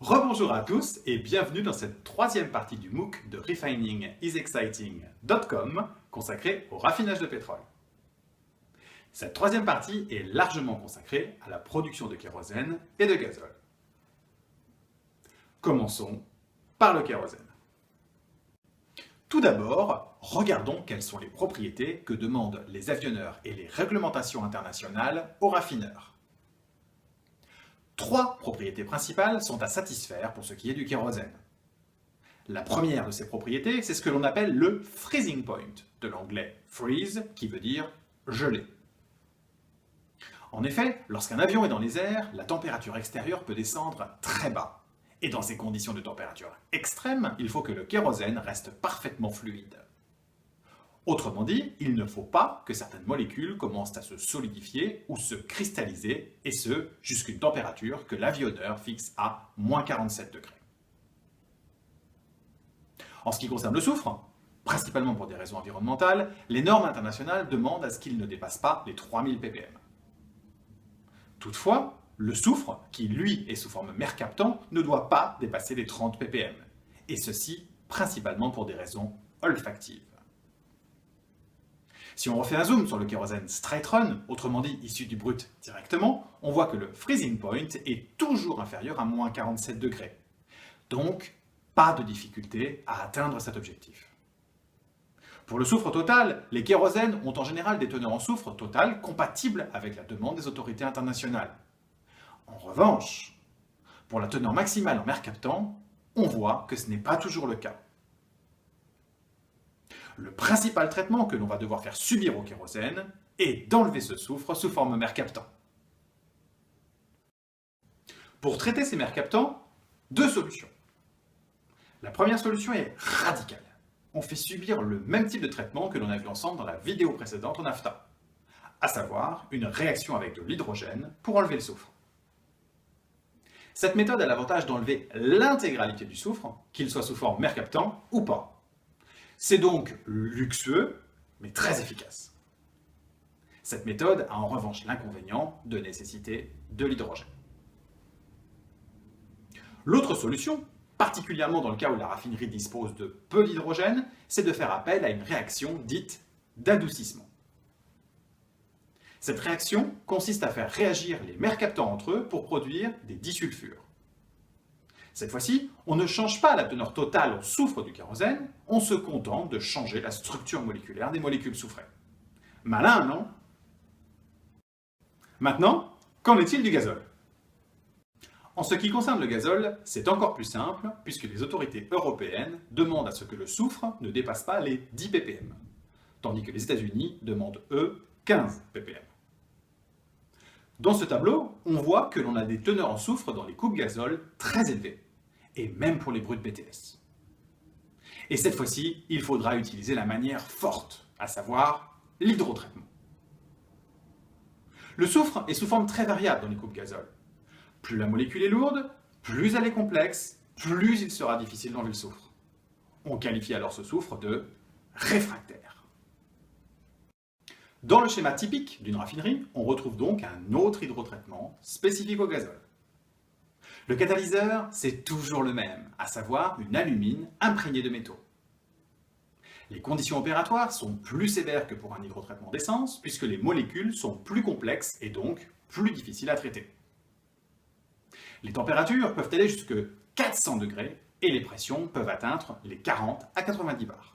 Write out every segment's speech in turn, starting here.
Rebonjour à tous et bienvenue dans cette troisième partie du MOOC de refiningIsExciting.com consacrée au raffinage de pétrole. Cette troisième partie est largement consacrée à la production de kérosène et de gazole. Commençons par le kérosène. Tout d'abord, regardons quelles sont les propriétés que demandent les avionneurs et les réglementations internationales aux raffineurs. Trois propriétés principales sont à satisfaire pour ce qui est du kérosène. La première de ces propriétés, c'est ce que l'on appelle le freezing point, de l'anglais freeze, qui veut dire geler. En effet, lorsqu'un avion est dans les airs, la température extérieure peut descendre très bas. Et dans ces conditions de température extrême, il faut que le kérosène reste parfaitement fluide. Autrement dit, il ne faut pas que certaines molécules commencent à se solidifier ou se cristalliser, et ce, jusqu'à une température que l'avionneur fixe à moins 47 degrés. En ce qui concerne le soufre, principalement pour des raisons environnementales, les normes internationales demandent à ce qu'il ne dépasse pas les 3000 ppm. Toutefois, le soufre, qui lui est sous forme mercaptan, ne doit pas dépasser les 30 ppm, et ceci principalement pour des raisons olfactives. Si on refait un zoom sur le kérosène straight run, autrement dit issu du brut directement, on voit que le freezing point est toujours inférieur à moins 47 degrés. Donc, pas de difficulté à atteindre cet objectif. Pour le soufre total, les kérosènes ont en général des teneurs en soufre total compatibles avec la demande des autorités internationales. En revanche, pour la teneur maximale en mercaptan, on voit que ce n'est pas toujours le cas. Le principal traitement que l'on va devoir faire subir au kérosène est d'enlever ce soufre sous forme mercaptan. Pour traiter ces mercaptans, deux solutions. La première solution est radicale. On fait subir le même type de traitement que l'on a vu ensemble dans la vidéo précédente en NAFTA, à savoir une réaction avec de l'hydrogène pour enlever le soufre. Cette méthode a l'avantage d'enlever l'intégralité du soufre, qu'il soit sous forme mercaptan ou pas. C'est donc luxueux, mais très efficace. Cette méthode a en revanche l'inconvénient de nécessiter de l'hydrogène. L'autre solution, particulièrement dans le cas où la raffinerie dispose de peu d'hydrogène, c'est de faire appel à une réaction dite d'adoucissement. Cette réaction consiste à faire réagir les mercaptans entre eux pour produire des disulfures. Cette fois-ci, on ne change pas la teneur totale en soufre du kérosène, on se contente de changer la structure moléculaire des molécules soufrées. Malin, non? Maintenant, qu'en est-il du gazole? En ce qui concerne le gazole, c'est encore plus simple, puisque les autorités européennes demandent à ce que le soufre ne dépasse pas les 10 ppm, tandis que les États-Unis demandent, eux, 15 ppm. Dans ce tableau, on voit que l'on a des teneurs en soufre dans les coupes gazole très élevées, et même pour les brutes BTS. Et cette fois-ci, il faudra utiliser la manière forte, à savoir l'hydrotraitement. Le soufre est sous forme très variable dans les coupes gazole. Plus la molécule est lourde, plus elle est complexe, plus il sera difficile d'enlever le soufre. On qualifie alors ce soufre de réfractaire. Dans le schéma typique d'une raffinerie, on retrouve donc un autre hydrotraitement spécifique au gazole. Le catalyseur, c'est toujours le même, à savoir une alumine imprégnée de métaux. Les conditions opératoires sont plus sévères que pour un hydrotraitement d'essence, puisque les molécules sont plus complexes et donc plus difficiles à traiter. Les températures peuvent aller jusqu'à 400 degrés et les pressions peuvent atteindre les 40 à 90 bars.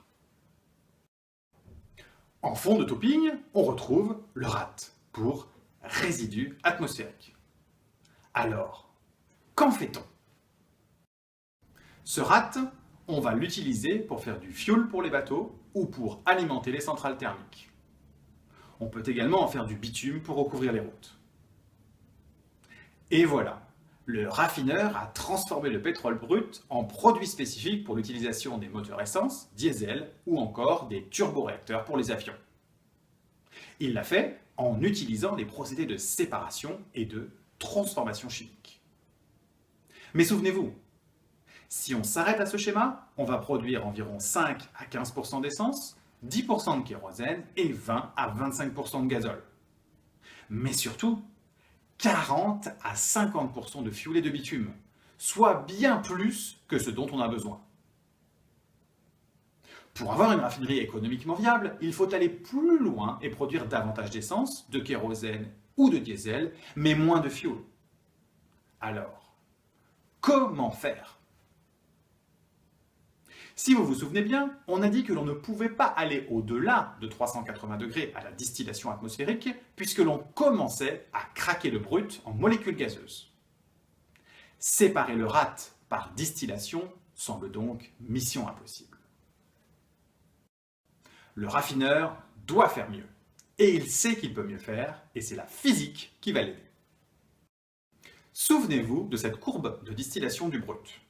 En fond de topping, on retrouve le RAT, pour résidus atmosphériques. Alors, qu'en fait-on? Ce RAT, on va l'utiliser pour faire du fuel pour les bateaux ou pour alimenter les centrales thermiques. On peut également en faire du bitume pour recouvrir les routes. Et voilà, le raffineur a transformé le pétrole brut en produit spécifique pour l'utilisation des moteurs essence, diesel ou encore des turboréacteurs pour les avions. Il l'a fait en utilisant les procédés de séparation et de transformation chimique. Mais souvenez-vous, si on s'arrête à ce schéma, on va produire environ 5 à 15% d'essence, 10% de kérosène et 20 à 25% de gazole. Mais surtout, 40 à 50% de fuel et de bitume, soit bien plus que ce dont on a besoin. Pour avoir une raffinerie économiquement viable, il faut aller plus loin et produire davantage d'essence, de kérosène ou de diesel, mais moins de fioul. Alors, comment faire? Si vous vous souvenez bien, on a dit que l'on ne pouvait pas aller au-delà de 380 degrés à la distillation atmosphérique puisque l'on commençait à craquer le brut en molécules gazeuses. Séparer le rate par distillation semble donc mission impossible. Le raffineur doit faire mieux. Et il sait qu'il peut mieux faire, et c'est la physique qui va l'aider. Souvenez-vous de cette courbe de distillation du brut.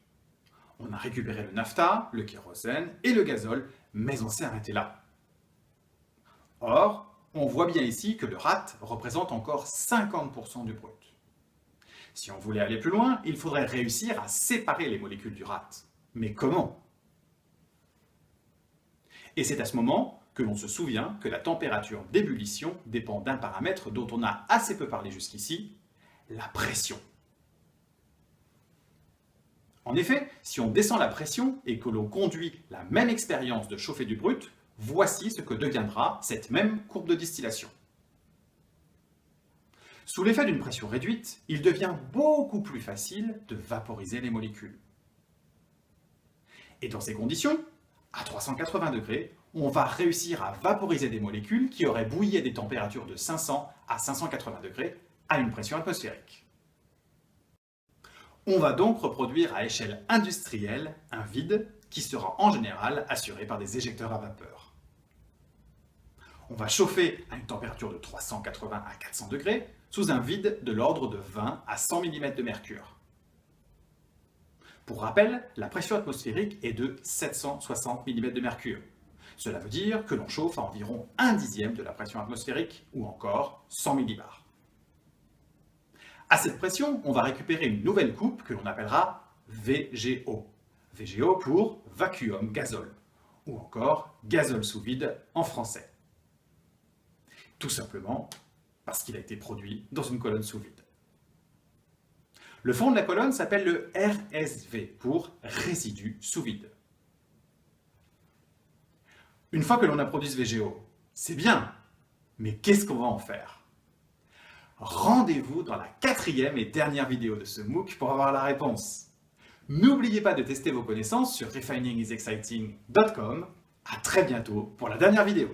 On a récupéré le naphta, le kérosène et le gazole, mais on s'est arrêté là. Or, on voit bien ici que le rate représente encore 50% du brut. Si on voulait aller plus loin, il faudrait réussir à séparer les molécules du rate. Mais comment? Et c'est à ce moment que l'on se souvient que la température d'ébullition dépend d'un paramètre dont on a assez peu parlé jusqu'ici, la pression. En effet, si on descend la pression et que l'on conduit la même expérience de chauffer du brut, voici ce que deviendra cette même courbe de distillation. Sous l'effet d'une pression réduite, il devient beaucoup plus facile de vaporiser les molécules. Et dans ces conditions, à 380 degrés, on va réussir à vaporiser des molécules qui auraient bouilli à des températures de 500 à 580 degrés à une pression atmosphérique. On va donc reproduire à échelle industrielle un vide qui sera en général assuré par des éjecteurs à vapeur. On va chauffer à une température de 380 à 400 degrés sous un vide de l'ordre de 20 à 100 mm de mercure. Pour rappel, la pression atmosphérique est de 760 mm de mercure. Cela veut dire que l'on chauffe à environ 1/10 de la pression atmosphérique, ou encore 100 millibars. À cette pression, on va récupérer une nouvelle coupe que l'on appellera VGO. VGO pour vacuum gazole, ou encore gazole sous vide en français. Tout simplement parce qu'il a été produit dans une colonne sous vide. Le fond de la colonne s'appelle le RSV pour résidu sous vide. Une fois que l'on a produit ce VGO, c'est bien, mais qu'est-ce qu'on va en faire? Rendez-vous dans la 4e et dernière vidéo de ce MOOC pour avoir la réponse. N'oubliez pas de tester vos connaissances sur refiningIsExciting.com. À très bientôt pour la dernière vidéo.